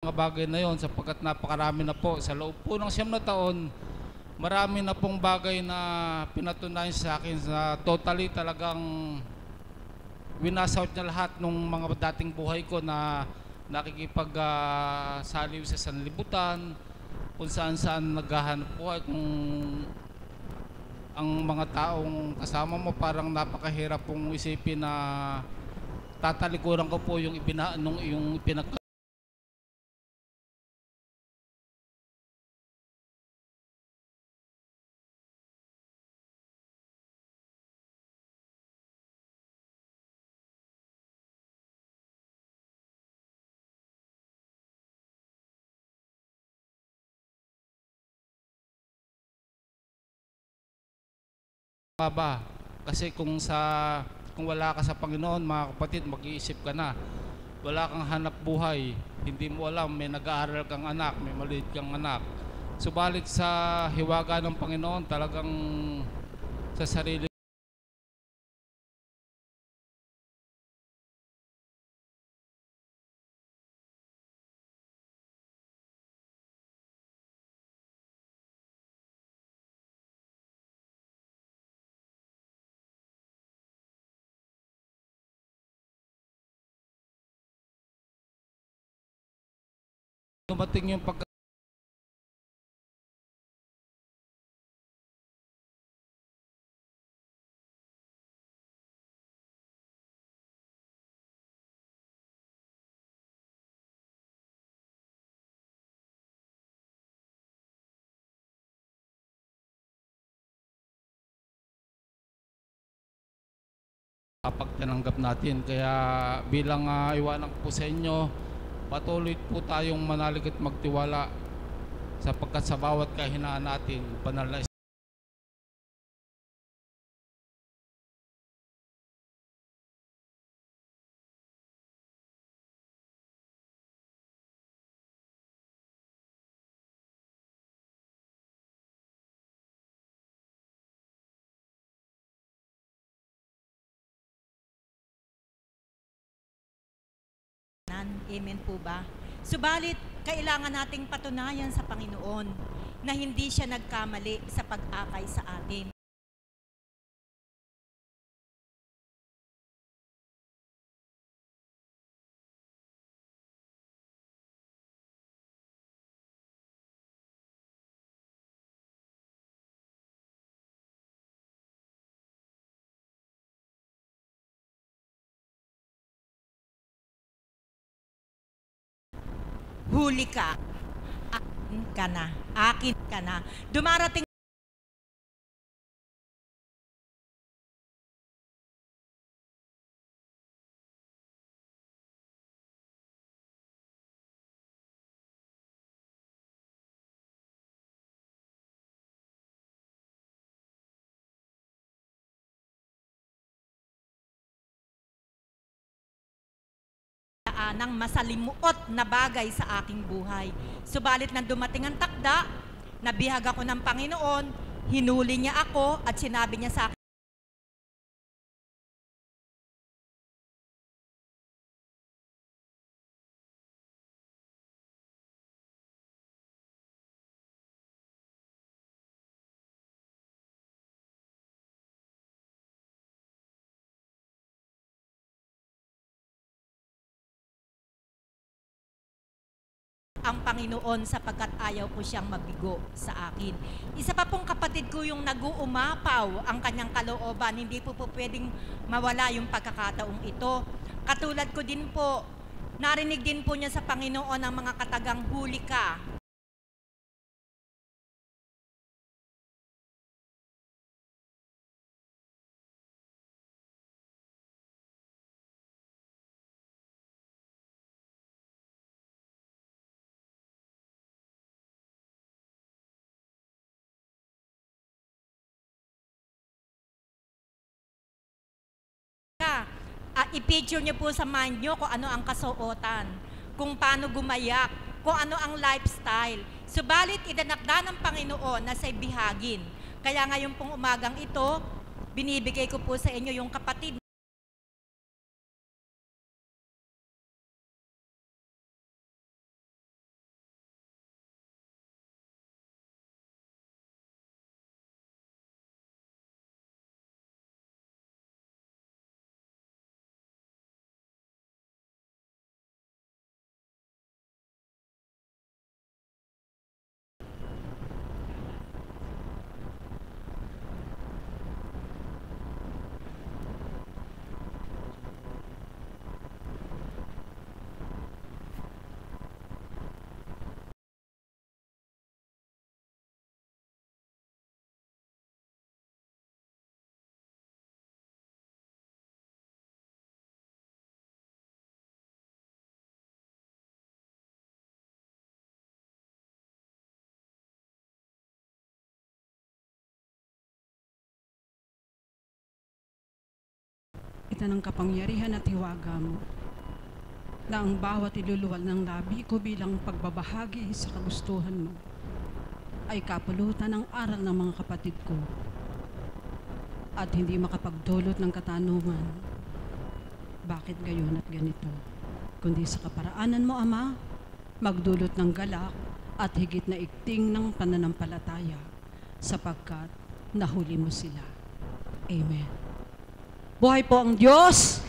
Mga bagay na yon sapagkat napakarami na po sa loob po ng 9 na taon, marami na pong bagay na pinatunayan sa akin na totally talagang winasout niya lahat ng mga dating buhay ko na nakikipag-saliw sa sanlibutan, kung saan naghahanap buhay, kung ang mga taong kasama mo parang napakahirap pong isipin na tatalikuran ko po yung pinag ba? Kasi kung wala ka sa Panginoon, mga kapatid, mag-iisip ka na. Wala kang hanap buhay, hindi mo alam, may nag-aaral kang anak, may maliit kang anak. Subalit sa hiwaga ng Panginoon, talagang sa sarili dumating yung pagtanggap natin. Kaya bilang iwanan ko po sa inyo, patuloy po tayong manalig at magtiwala sapagkat sa bawat kahinaan natin, banal na Amen po ba? Subalit, kailangan nating patunayan sa Panginoon na hindi siya nagkamali sa pag-akay sa atin. Huli ka. Akin ka na. Akin ka na. Dumarating ng masalimuot na bagay sa aking buhay. Subalit nang dumating ang takda, nabihag ako ng Panginoon, hinuli niya ako at sinabi niya sa akin, ang Panginoon sapagkat ayaw ko siyang mabigo sa akin. Isa pa pong kapatid ko yung nag-uumapaw ang kanyang kalooban, hindi po pwedeng mawala yung pagkakataong ito. Katulad ko din po, narinig din po niya sa Panginoon ang mga katagang huli ka. I-picture niyo po sa mind niyo kung ano ang kasuotan, kung paano gumayak, kung ano ang lifestyle. Subalit, idanakda ng Panginoon na sa ibihagin. Kaya ngayon pong umagang ito, binibigay ko po sa inyo yung kapatid pamamagitan ng kapangyarihan at hiwaga mo, na ang bawat iluluwal ng labi ko bilang pagbabahagi sa kagustuhan mo ay kapulutan ng aral ng mga kapatid ko at hindi makapagdulot ng katanungan, bakit gayon at ganito? Kundi sa kaparaanan mo, Ama, magdulot ng galak at higit na ikting ng pananampalataya sapagkat nahuli mo sila. Amen. Buhay po ang Diyos!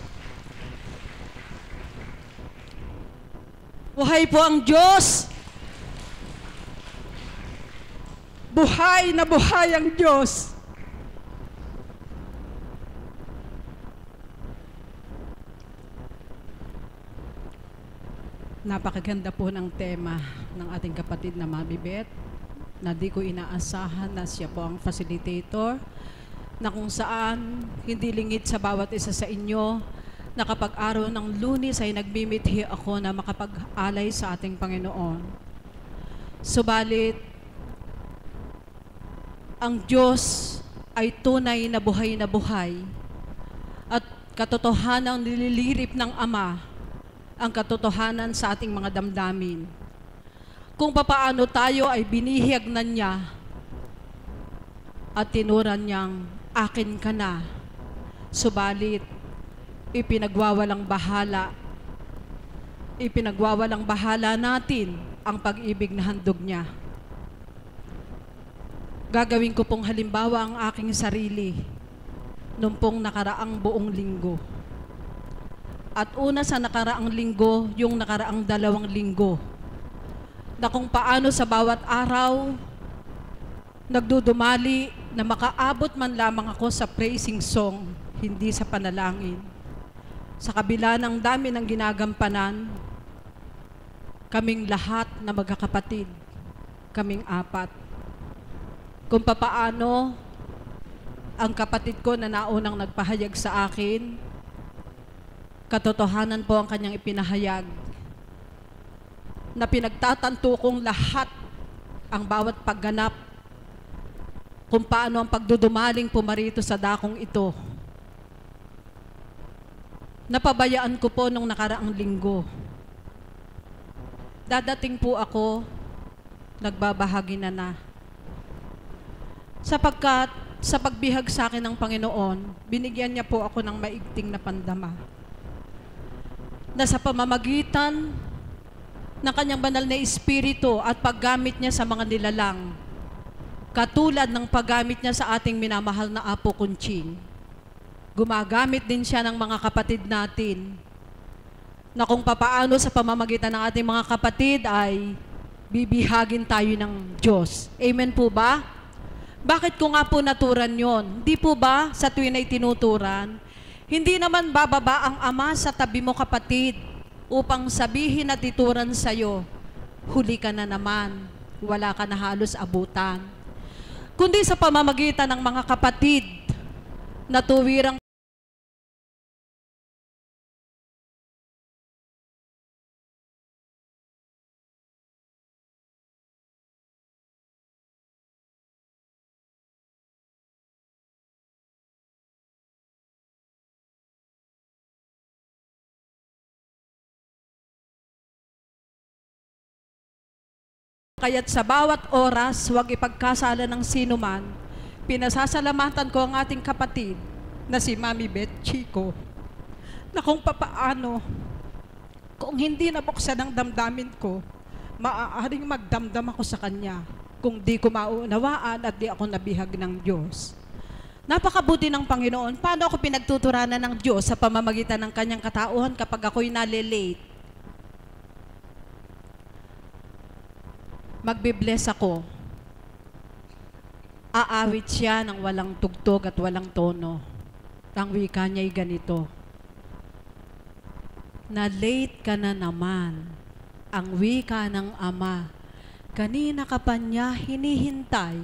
Buhay po ang Diyos! Buhay na buhay ang Diyos! Napakaganda po ng tema ng ating kapatid na Mami Beth, na di ko inaasahan na siya po ang facilitator, na kung saan hindi lingid sa bawat isa sa inyo na kapag araw ng Lunes ay nagbimithi ako na makapag-alay sa ating Panginoon. Subalit, ang Diyos ay tunay na buhay at katotohanan ang nililirip ng Ama, ang katotohanan sa ating mga damdamin. Kung papaano tayo ay binihiyagnan niya at tinuran niyang akin ka na, subalit ipinagwawalang bahala natin ang pag-ibig na handog niya. Gagawin ko pong halimbawa ang aking sarili nung pong nakaraang buong linggo. At una sa nakaraang linggo, yung nakaraang 2 linggo, na kung paano sa bawat araw, nagdudumali na makaabot man lamang ako sa praising song, hindi sa panalangin. Sa kabila ng dami ng ginagampanan, kaming lahat na magkakapatid, kaming 4. Kung papaano ang kapatid ko na naunang nagpahayag sa akin, katotohanan po ang kanyang ipinahayag, na pinagtatanto kong lahat ang bawat pagganap kung paano ang pagdudumaling pumarito sa dakong ito. Napabayaan ko po nung nakaraang linggo. Dadating po ako, nagbabahagi na. Sapagkat sa pagbihag sa akin ng Panginoon, binigyan niya po ako ng maigting na pandama, na sa pamamagitan ng kanyang banal na espiritu at paggamit niya sa mga nilalang, katulad ng paggamit niya sa ating minamahal na Apo Kunching, gumagamit din siya ng mga kapatid natin, na kung papaano sa pamamagitan ng ating mga kapatid ay bibihagin tayo ng Diyos. Amen po ba? Bakit ko nga po naturan yon? Di po ba sa tuwin ay tinuturan? Hindi naman bababa ang Ama sa tabi mo, kapatid, upang sabihin at ituran sa'yo, huli ka na naman, wala ka na halos abutan. Kundi sa pamamagitan ng mga kapatid na tuwirang kaya't sa bawat oras, huwag ipagkasala ng sino man. Pinasasalamatan ko ang ating kapatid na si Mami Beth Chico, na kung papaano, kung hindi nabuksan ang damdamin ko, maaaring magdamdam ako sa kanya kung di ko maunawaan at di ako nabihag ng Diyos. Napakabuti ng Panginoon. Paano ako pinagtuturanan ng Diyos sa pamamagitan ng kanyang katauhan kapag ako'y nalilate? Magbibless ako. Aawit siya ng walang tugtog at walang tono. Ang wika niya'y ganito: na late ka na naman. Ang wika ng Ama, kanina ka pa niya hinihintay,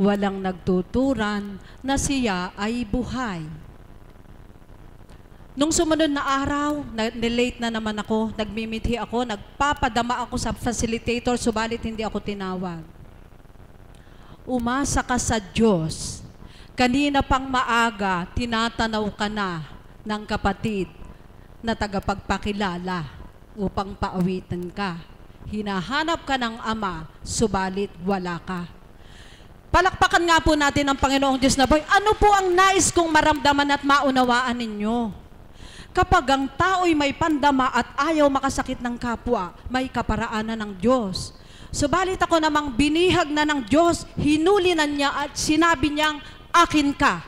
walang nagtuturan na siya ay buhay. Nung sumunod na araw, nilate na naman ako, nagmimithi ako, nagpapadama ako sa facilitator, subalit hindi ako tinawag. Umasa ka sa Diyos. Kanina pang maaga, tinatanaw ka na ng kapatid na tagapagpakilala upang paawitan ka. Hinahanap ka ng Ama, subalit wala ka. Palakpakan nga po natin ang Panginoong Diyos na buhay. Ano po ang nais kong maramdaman at maunawaan ninyo? Kapag ang tao'y may pandama at ayaw makasakit ng kapwa, may kaparaanan ng Diyos. Subalit ako namang binihag na ng Diyos, hinuli na niya at sinabi niyang, akin ka.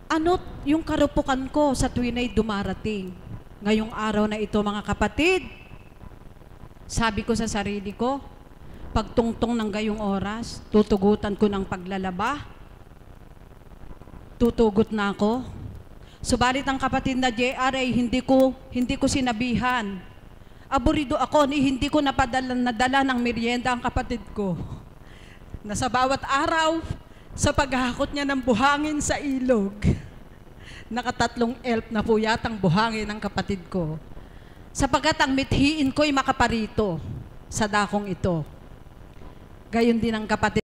Ano yung karupukan ko sa tuwin ay dumarating? Ngayong araw na ito, mga kapatid, sabi ko sa sarili ko, pagtungtong ng gayong oras, tutugutan ko ng paglalaba, tutugot na ako. Subalit ang kapatid na JR ay hindi ko sinabihan. Aburido ako, hindi ko nadala ng merienda ang kapatid ko. Na sa bawat araw, sa paghahakot niya ng buhangin sa ilog, nakatatlong elf na po yatang buhangin ng kapatid ko. Sapagkat ang mithiin ko'y makaparito sa dakong ito. Gayon din ang kapatid.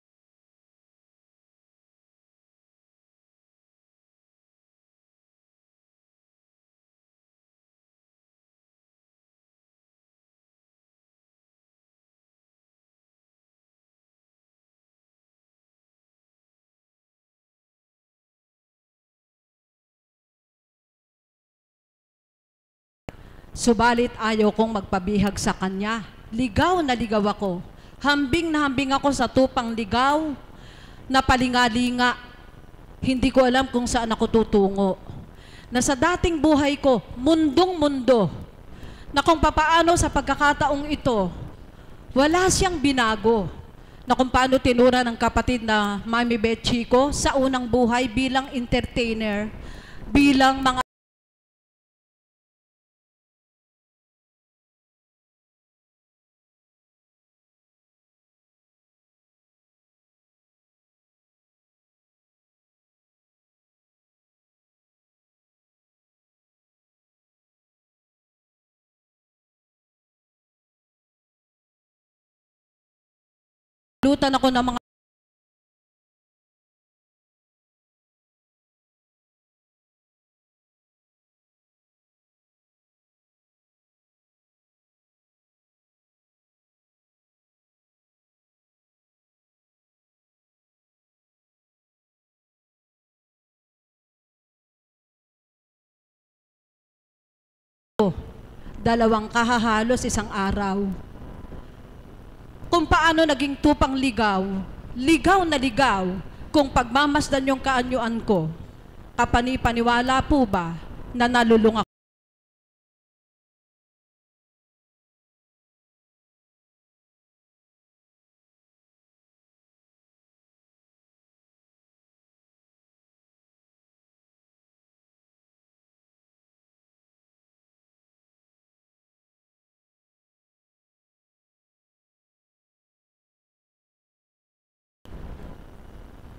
Subalit ayaw kong magpabihag sa kanya. Ligaw na ligaw ako. Hambing na hambing ako sa tupang ligaw na palingalinga. Hindi ko alam kung saan ako tutungo. Na sa dating buhay ko, mundong mundo, na kung papaano sa pagkakataong ito, wala siyang binago. Na kung paano tinura ng kapatid na Mami Beth Chico sa unang buhay bilang entertainer, bilang mga lutan ako ng mga dalawang kahahalos isang araw. Kung paano naging tupang ligaw, ligaw na ligaw, kung pagmamasdan yung kaanyuan ko, kapani-paniwala po ba na nalulung ako?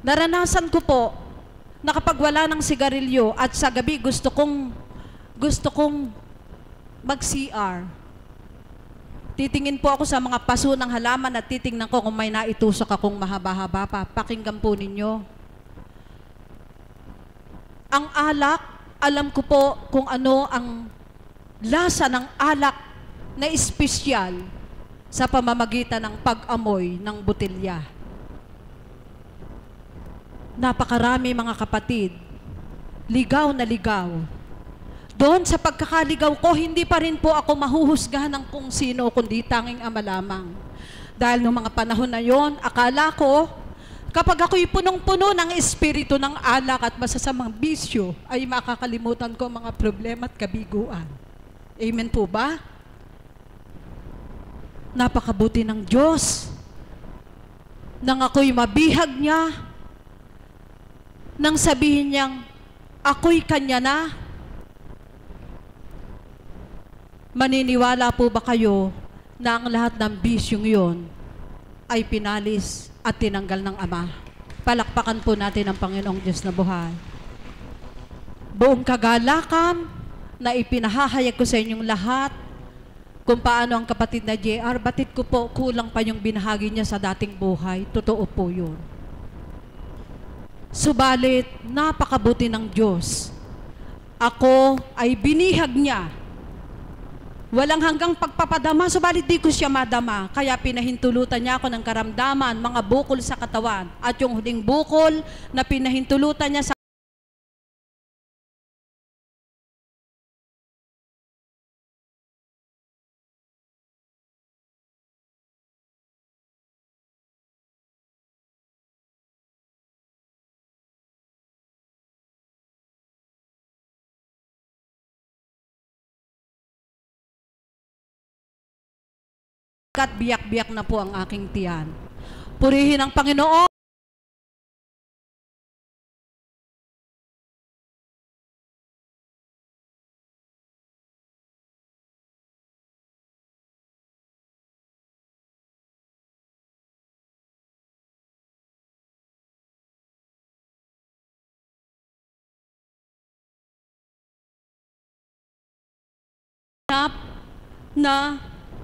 Naranasan ko po na kapag wala ng sigarilyo at sa gabi gusto kong mag-CR. Titingin po ako sa mga paso ng halaman at titingnan ko kung may naitusok akong mahaba-haba pa. Pakinggan po ninyo. Ang alak, alam ko po kung ano ang lasa ng alak na espesyal sa pamamagitan ng pag-amoy ng botelya. Napakarami mga kapatid, ligaw na ligaw. Doon sa pagkakaligaw ko, hindi pa rin po ako mahuhusgahan ng kung sino, kundi tanging Ama lamang. Dahil noong mga panahon na yon, akala ko, kapag ako'y punong-puno ng espiritu ng alak at masasamang bisyo, ay makakalimutan ko mga problema at kabiguan. Amen po ba? Napakabuti ng Diyos. Nang ako'y mabihag niya, nang sabihin niyang, ako'y kanya na. Maniniwala po ba kayo na ang lahat ng bisyong yon ay pinalis at tinanggal ng Ama? Palakpakan po natin ang Panginoong Diyos na buhay. Buong kagalakan na ipinahahayag ko sa inyong lahat kung paano ang kapatid na JR, batid ko po kulang pa yung binahagi niya sa dating buhay. Totoo po yun. Subalit, napakabuti ng Diyos ako ay binihag niya. Walang hanggang pagpapadama, subalit di ko siya madama. Kaya pinahintulutan niya ako ng karamdaman, mga bukol sa katawan. At yung huling bukol na pinahintulutan niya sa kat biyak-biyak na po ang aking tiyan. Purihin ang Panginoon. Na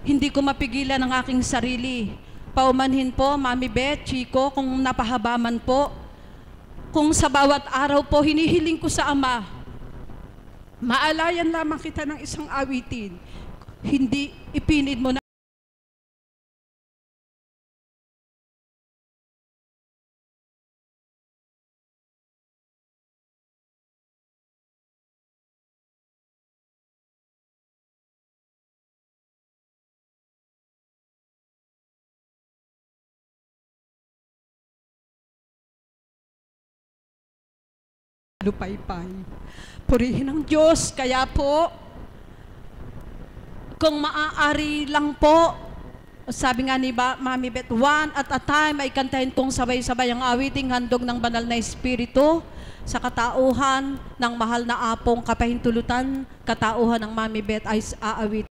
hindi ko mapigilan ang aking sarili. Paumanhin po, Mami Beth, Chico, kung napahaba man po. Kung sa bawat araw po, hinihiling ko sa Ama, maalayan lamang kita ng isang awitin. Hindi ipinid mo na lupaypay. Purihin ang Diyos. Kaya po, kung maaari lang po, sabi nga ni Mami Beth, one at a time ay kantahin kong sabay-sabay ang awiting handog ng banal na Espiritu sa katauhan ng mahal na apong kapahintulutan, katauhan ng Mami Beth ay aawit.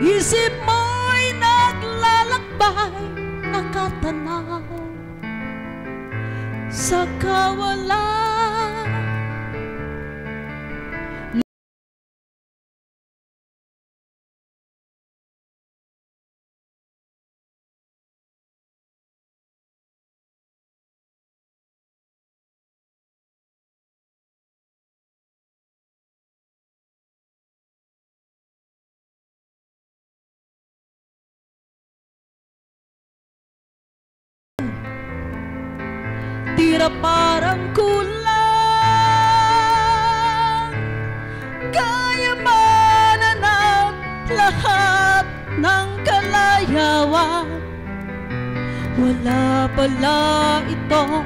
Isip mo'y naglalakbay, nakatanaw sa kawalan. Tira parang kulang, kayamanan at lahat ng kalayawan. Wala pala itong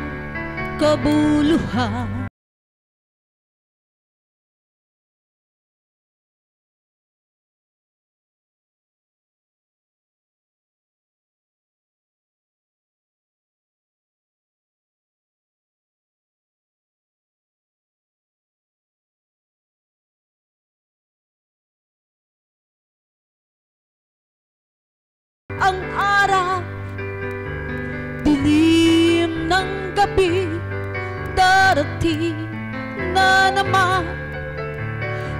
kabuluhan. Ang araw, dilim ng gabi, darating na naman.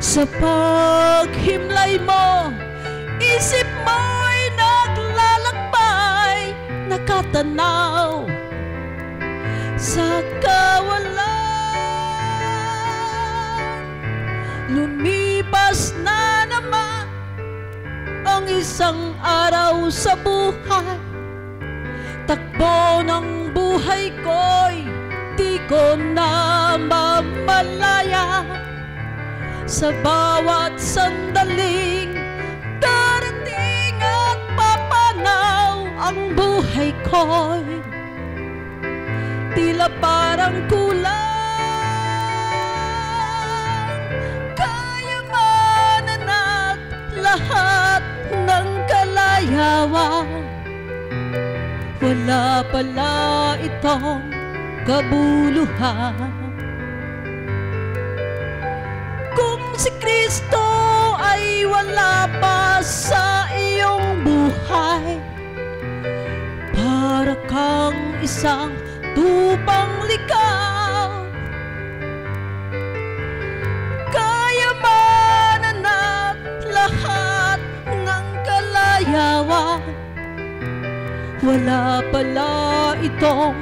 Sa paghimlay mo, isip mo'y naglalakbay, nakatanaw sa kawalan. Lumipas na naman ang isang araw sa buhay. Takbo ng buhay ko'y di ko na mamalaya. Sa bawat sandaling darating at ko'y tila parang kulang, kayamanan at lahat ng kalayawan. Wala pala itong kabuluhan. Kung si Kristo ay wala pa sa iyong buhay, para kang isang tupang likaw, kayamanan at lahat ng kalayawan. Wala pala itong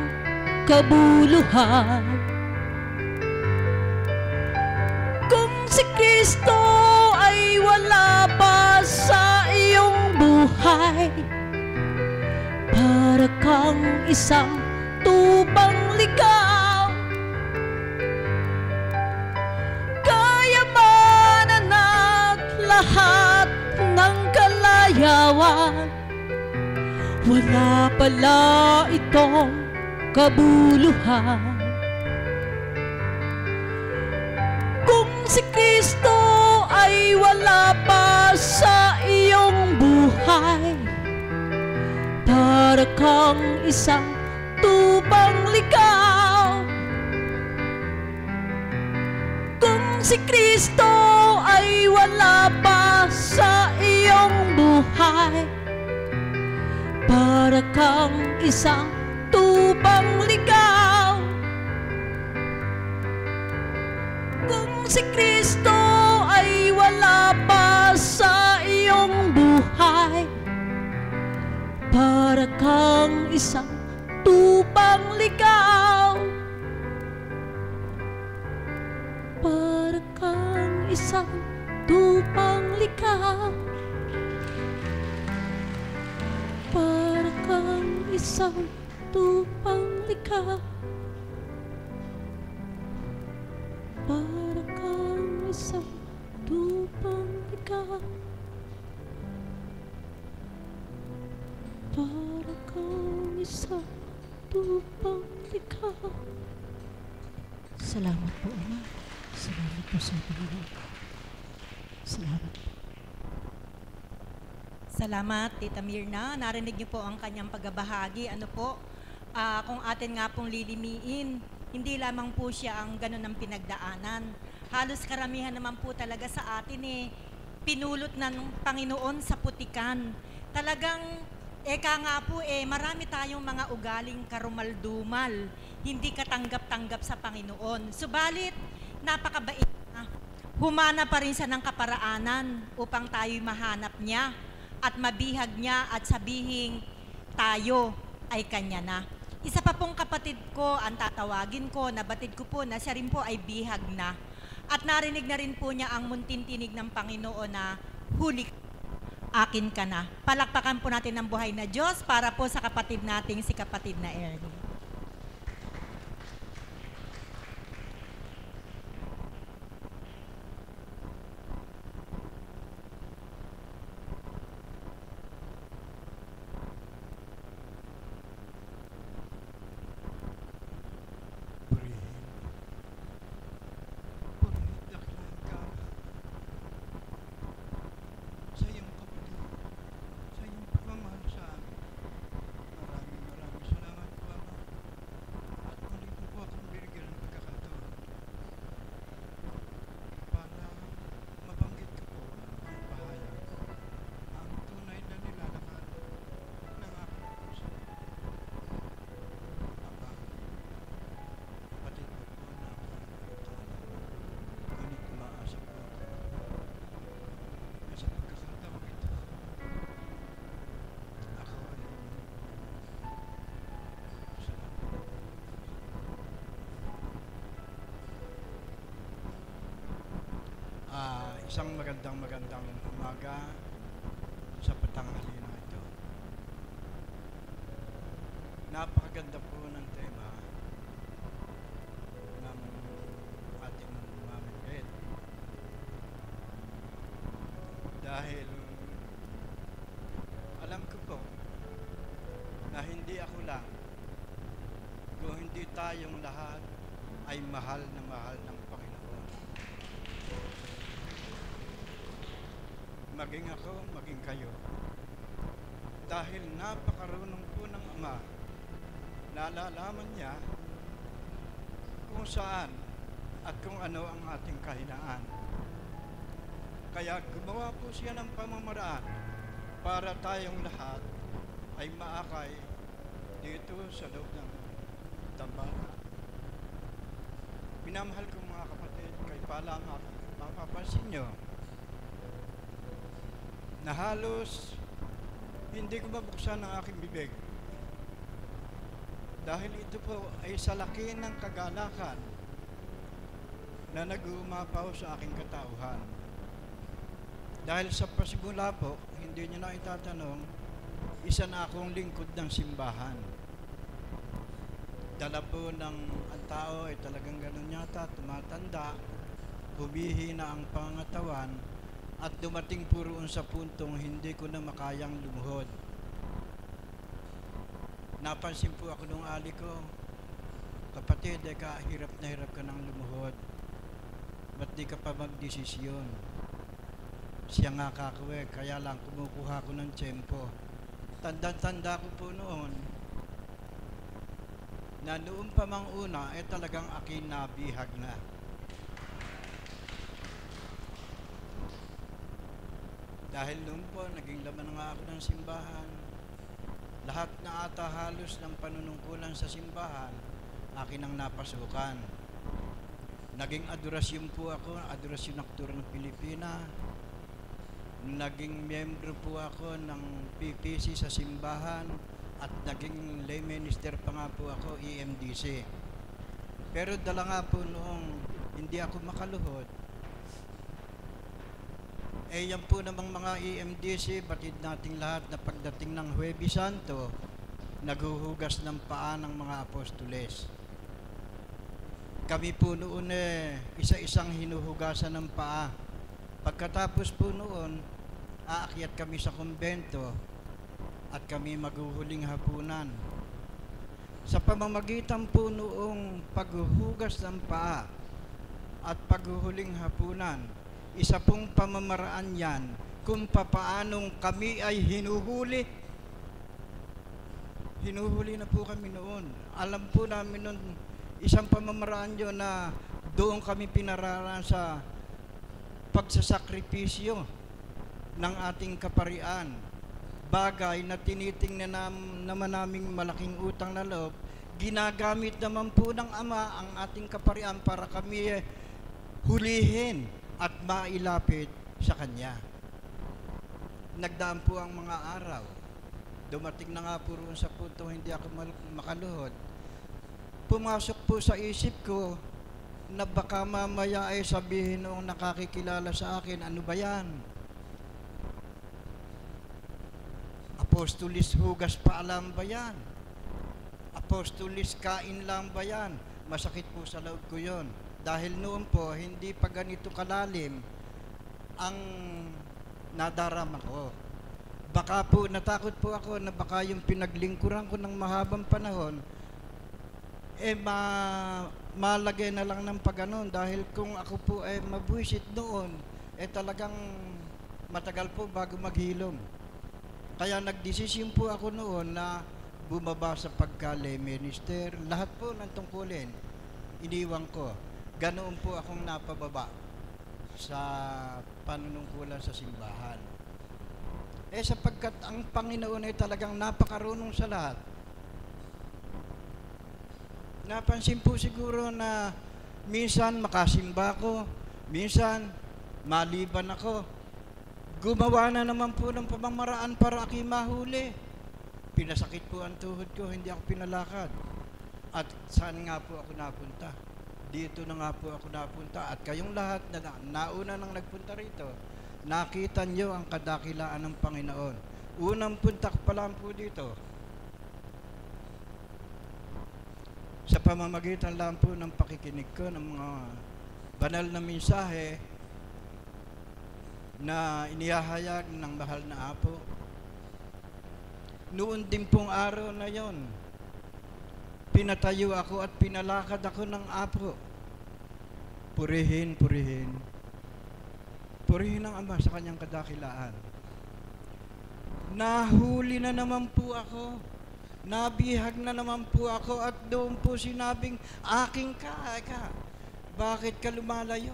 kabuluhan. Kung si Kristo ay wala pa sa iyong buhay, para kang isang tupang likaw, kayamanan at lahat ng kalayawan. Wala pala itong kabuluhan. Kung si Kristo ay wala pa sa iyong buhay, para kang isang tupang likaw. Kung si Kristo ay wala pa sa iyong buhay, para kang isang tupang ligaw. Kung si Kristo ay wala pa sa iyong buhay, para kang isang tupang ligaw. Para kang isang tupang ligaw. Para kang isang tupang ligaw. Para kang isang tupang ligaw. Para kang isang tupang ligaw. Salamat po, Ama. Salamat po sa Panginoon. Salamat po. Salamat, Tita Mirna. Narinig niyo po ang kanyang pagbabahagi. Ano po, kung atin nga pong lilimiin, hindi lamang po siya ang ganun ang pinagdaanan. Halos karamihan naman po talaga sa atin pinulot na ng Panginoon sa putikan. Talagang, eka nga po marami tayong mga ugaling karumaldumal, hindi katanggap-tanggap sa Panginoon. Subalit, napakabait na. Humana pa rin siya ng kaparaanan upang tayo'y mahanap niya at mabihag niya at sabihing tayo ay kanya na. Isa pa pong kapatid ko ang tatawagin ko, nabatid ko po na siya rin po ay bihag na. At narinig na rin po niya ang muntintinig ng Panginoon na huli akin ka na. Palakpakan po natin ang buhay na Diyos para po sa kapatid nating si kapatid na Ernie. Isang magandang umaga sa patanghali na ito. Napakaganda po ng tema ng ating Mami Beth. Dahil alam ko po na hindi ako kundi tayong lahat ay mahal ng Panginoon. Maging ako, maging kayo. Dahil napakarunong po ng Ama, nalalaman niya kung saan at kung ano ang ating kahinaan. Kaya gumawa po siya ng pamamaraan para tayong lahat ay maakay dito sa loob ng tambalan. Minamahal ko mga kapatid, kay pala mapapansin nyo na halos hindi ko mabuksan ang aking bibig. Dahil ito po ay sa laki ng kagalakan na nag-uumapaw sa aking katauhan. Dahil sa pasimula po, hindi nyo na itatanong, isa na akong lingkod ng simbahan. Dala po ng ang tao ay talagang ganun yata, tumatanda, humihina ang pangatawan, at dumating po roon sa puntong hindi ko na makayang lumuhod. Napansin po ako nung ali ko, kapatid, hirap na hirap ka ng lumuhod. Ba't di ka pa magdesisyon? Siya nga kakuwe, kaya lang kumukuha ko ng tiyempo. Tanda-tanda ko po noon, na noon pa mang una, talagang akin nabihag na. Dahil noon po, naging laman na nga ako ng simbahan. Lahat na ata halos ng panunungkulan sa simbahan, akin ang napasukan. Naging adorasyon po ako, adorasyon aktor ng Pilipina. Naging miyembro po ako ng PPC sa simbahan at naging lay minister pa nga po ako, EMDC. Pero dala nga po noong hindi ako makaluhod, yan po namang mga EMDC, batid nating lahat na pagdating ng Huwebes Santo, naghuhugas ng paa ng mga apostoles. Kami po noon isa-isang hinuhugasan ng paa. Pagkatapos po noon, aakyat kami sa kumbento at kami maghuhuling hapunan. Sa pamamagitan po noong paghuhugas ng paa at paghuhuling hapunan, isa pong pamamaraan yan kung papaanong kami ay hinuhuli. Hinuhuli na po kami noon. Alam po namin noon, isang pamamaraan yun na doon kami pinararan sa pagsasakripisyo ng ating kaparian. Bagay na tinitingnan naman naming malaking utang na loob, ginagamit naman po ng Ama ang ating kaparian para kami hulihin at mailapit sa Kanya. Nagdaan po ang mga araw. Dumating na nga po roon sa punto hindi ako makaluhod. Pumasok po sa isip ko na baka mamaya ay sabihin noong nakakikilala sa akin, ano ba yan? Apostolis hugas pa alam ba yan? Apostolis kain lang ba yan? Masakit po sa loob ko yon. Dahil noon po, hindi pa ganito kalalim ang nadarama ko. Baka po, natakot po ako na baka yung pinaglingkuran ko ng mahabang panahon, malagay na lang ng pagganon. Dahil kung ako po ay mabuisit noon, talagang matagal po bago maghilom. Kaya nagdesisyon po ako noon na bumaba sa pagka-lay minister. Lahat po ng tungkulin, iniwan ko. Ganoon po akong napababa sa panunungkulan sa simbahan. Sapagkat ang Panginoon ay talagang napakarunong sa lahat. Napansin po siguro na minsan makasimba ko, minsan maliban ako. Gumawa na naman po ng pamamaraan para aking mahuli. Pinasakit po ang tuhod ko, hindi ako pinalakad. At saan nga po ako napunta? Dito na nga po ako napunta. At kayong lahat na nauna nang nagpunta rito, nakita nyo ang kadakilaan ng Panginoon. Unang punta ko pa lang po dito, sa pamamagitan lang po ng pakikinig ko ng mga banal na mensahe na inihahayag ng mahal na Apo. Noon din pong araw na yon, pinatayo ako at pinalakad ako ng Apo. Purihin, purihin. Purihin ang Ama sa kanyang kadakilaan. Nahuli na naman po ako. Nabihag na naman po ako at doon po sinabing, aking ka. Bakit ka lumalayo?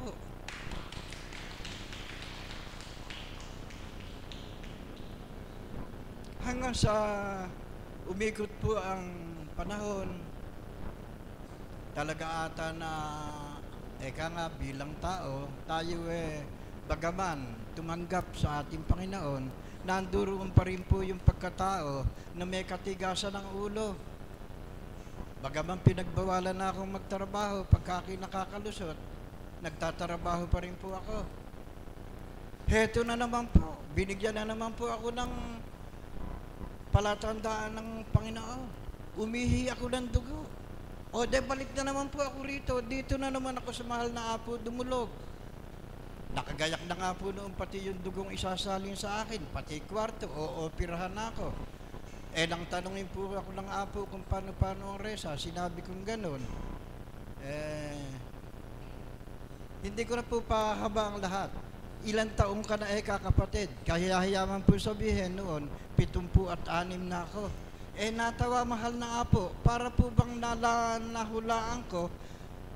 Hanggang sa umikot po ang panahon, talaga ata na, eka nga, bilang tao, tayo bagaman tumanggap sa ating Panginoon, nanduroon pa rin po yung pagkatao na may katigasan ng ulo. Bagaman pinagbawalan na akong magtrabaho, pagka ako'y nakakalusot, nagtatrabaho pa rin po ako. Heto na naman po, binigyan na naman po ako ng palatandaan ng Panginoon. Umihi ako ng dugo. O de, balik na naman po ako rito. Dito na naman ako sa mahal na Apo dumulog. Nakagayak na nga po noon pati yung dugong isasalin sa akin, pati kwarto, o operahan na ako. Nang tanongin po ako ng Apo kung paano ang resa, sinabi kong ganun. Hindi ko na po pahaba ang lahat. Ilang taong ka na kapatid? Kahiyahiyaman po sabihin noon, 76 na ako. Natawa mahal na Apo, para po bang nahulaan ko,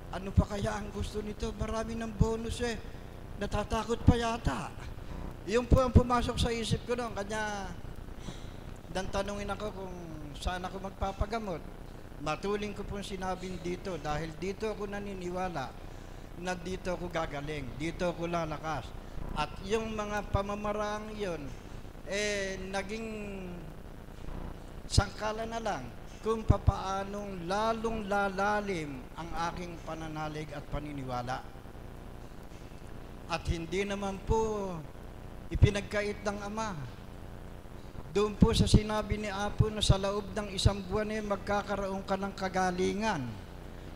ano pa kaya ang gusto nito? Marami ng bonus natatakot pa yata. Yung po ang pumasok sa isip ko noon, kanya dan tanungin ako kung saan ako magpapagamot. Matuling ko pong sinabing dito, dahil dito ako naniniwala na dito ako gagaling, dito ako lalakas. At yung mga pamamaraang yun, naging sangkala na lang kung papaanong lalong lalalim ang aking pananalig at paniniwala. At hindi naman po ipinagkait ng Ama. Doon po sa sinabi ni Apo na sa loob ng 1 buwan magkakaroon ka ng kagalingan,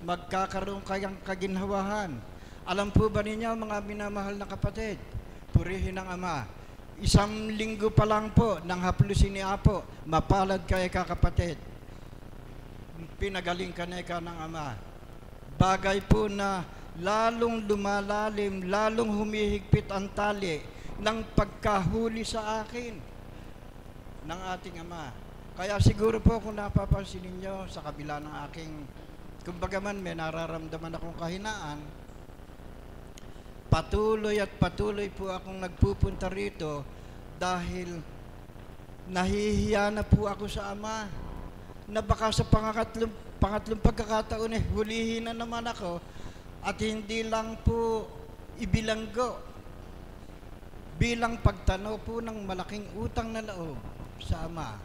magkakaroon kayang kaginhawahan. Alam po ba ninyo mga minamahal na kapatid, purihin ang Ama. 1 linggo pa lang po nang haplusin ni Apo, mapalad kayo kakapatid. Pinagaling ka na ng Ama. Bagay po na lalong lumalalim, lalong humihigpit ang tali ng pagkahuli sa akin ng ating Ama. Kaya siguro po kung napapansin ninyo sa kabila ng aking, kumbaga man may nararamdaman akong kahinaan, patuloy at patuloy po akong nagpupunta rito dahil nahihiya na po ako sa Ama na baka sa pangatlong pagkakataon hulihin na naman ako at hindi lang po ibilanggo bilang pagtanaw po ng malaking utang na loob sa Ama.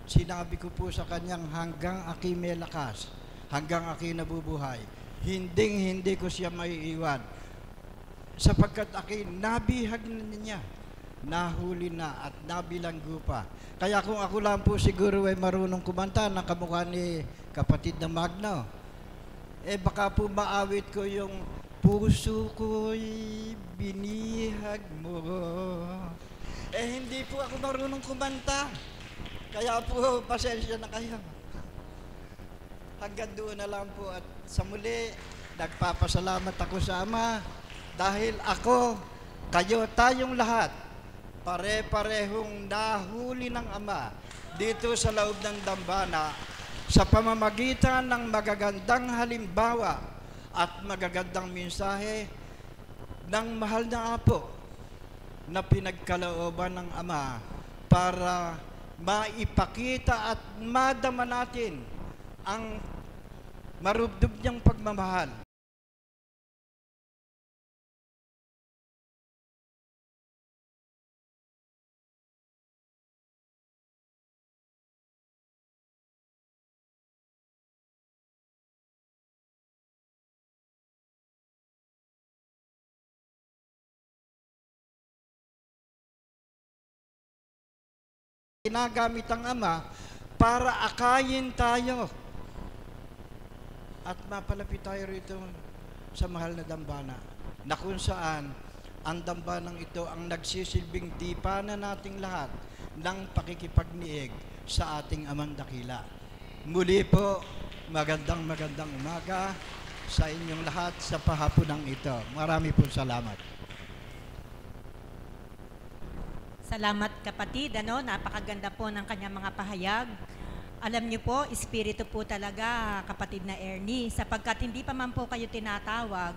Sinabi ko po sa kanyang hanggang aki may lakas, hanggang aki nabubuhay, hindi ko siya maiiwan. Sapagkat aki nabihag na niya, nahuli na at nabilanggo pa. Kaya kung ako lang po siguro ay marunong kumanta na kamukha ni kapatid na Magno, baka po maawit ko yung puso ko'y binihag mo. Hindi po ako marunong kumanta. Kaya po, pasensya na kayo. Hanggang doon na lang po at sa muli, nagpapasalamat ako sa Ama dahil ako, kayo, tayong lahat, pare-parehong nahuli ng Ama dito sa loob ng dambana sa pamamagitan ng magagandang halimbawa at magagandang mensahe ng mahal na Apo na pinagkalooban ng Ama para maipakita at madama natin ang marubdob niyang pagmamahal. Ginagamit ang Ama para akayin tayo at mapalapit tayo rito sa mahal na dambana na kung saan ang dambanang ito ang nagsisilbing tipanan nating lahat ng pakikipagniig sa ating Amang dakila. Muli po, magandang umaga sa inyong lahat sa pahapunang ito. Marami po salamat. Salamat kapatid, napakaganda po ng kanyang mga pahayag. Alam niyo po, espiritu po talaga kapatid na Ernie, sapagkat hindi pa man po kayo tinatawag,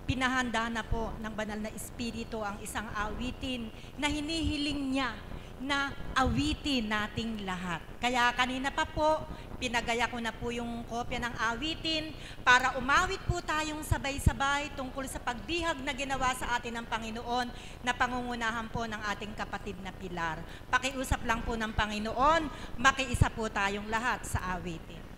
pinahanda na po ng banal na espiritu ang isang awitin na hinihiling niya na awitin nating lahat. Kaya kanina pa po, pinagaya ko na po yung kopya ng awitin para umawit po tayong sabay-sabay tungkol sa pagbihag na ginawa sa atin ng Panginoon na pangungunahan po ng ating kapatid na Pilar. Pakiusap lang po ng Panginoon, makiisa po tayong lahat sa awitin.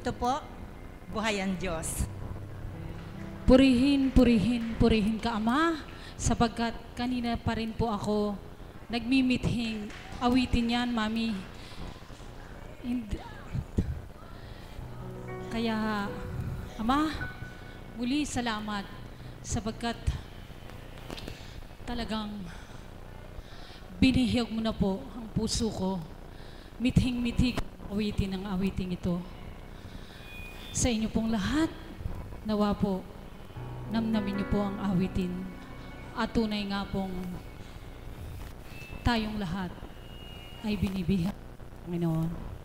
Ito po, buhay ang Diyos. Purihin, purihin, purihin ka, Ama, sapagkat kanina pa rin po ako nagmimithing. Awitin yan, Mami. Kaya, Ama, muli salamat sapagkat talagang binihiyag mo na po ang puso ko. Mithing-mithig awitin ang awiting ito. Sa inyo pong lahat, nawa po, namnamin niyo po ang awitin. At tunay nga pong tayong lahat ay binibihag, Panginoon.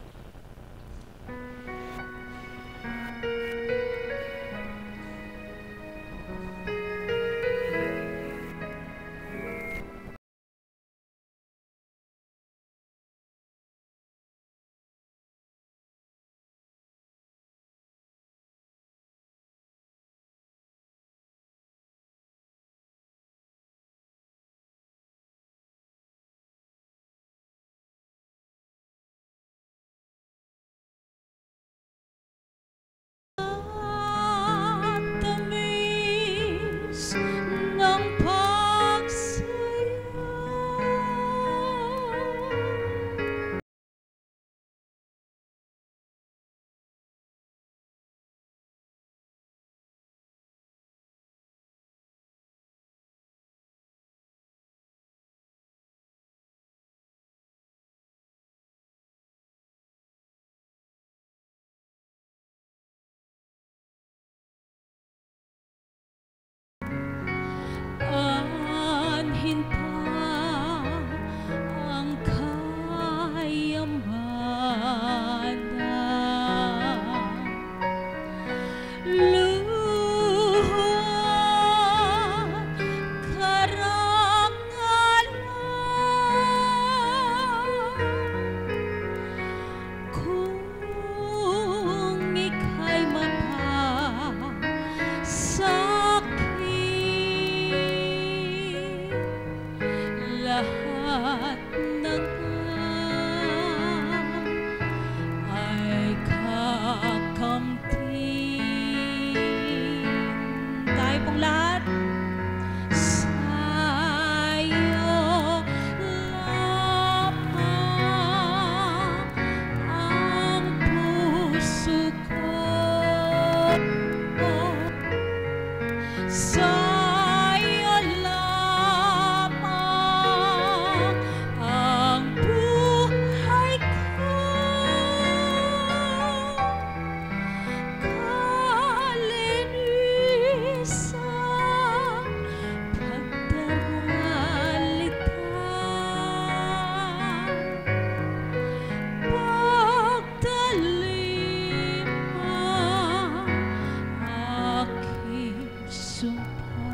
Sumpa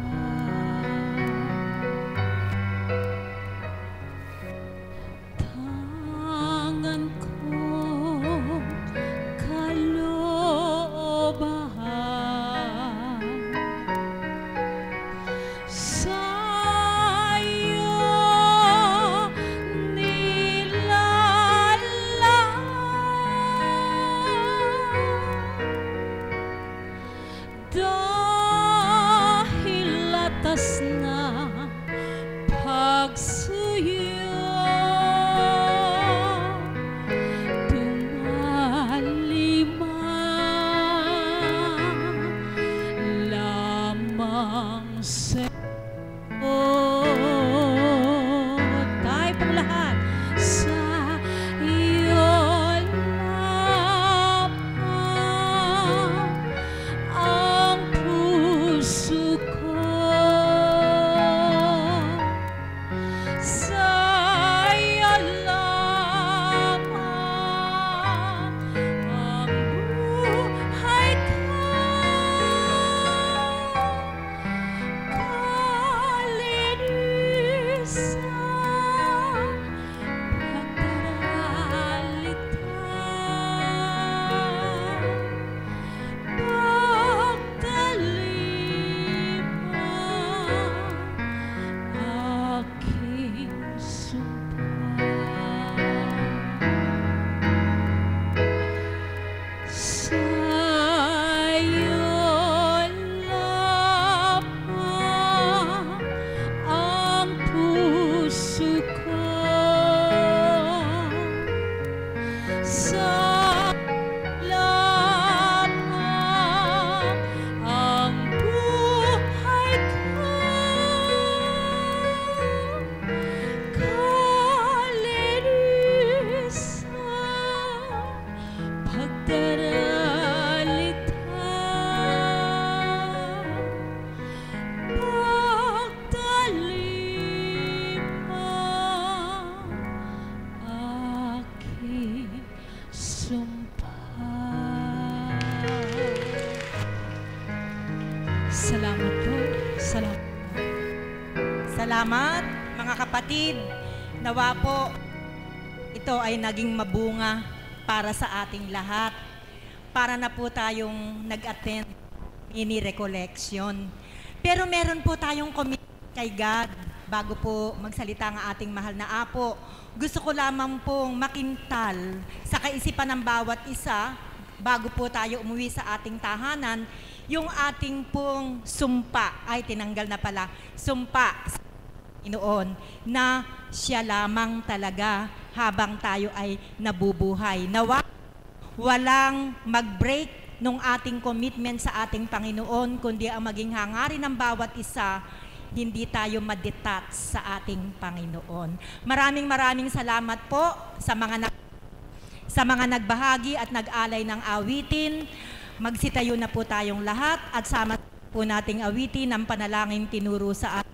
lamang sa'yo. Tayo pong lahat. Sa iyo lamang ang puso ko. Sa iyo lamang ang buhay ko. Salamat po. Salamat. Salamat, mga kapatid. Nawa po, ito ay naging mabunga para sa ating lahat. Para na po tayong nag-attend mini recollection. Pero meron po tayong commitment kay God bago po magsalita ang ating mahal na Apo. Gusto ko lamang pong makintal sa kaisipan ng bawat isa bago po tayo umuwi sa ating tahanan, yung ating pong sumpa, ay tinanggal na pala, sumpa sa Panginoon na siya lamang talaga habang tayo ay nabubuhay. Nawa, walang mag-break nung ating commitment sa ating Panginoon, kundi ang maging hangarin ng bawat isa, hindi tayo ma-detach sa ating Panginoon. Maraming salamat po sa mga nagbahagi at nag-alay ng awitin. Magsitayo na po tayong lahat at sama po nating awitin ang panalangin tinuro sa atin.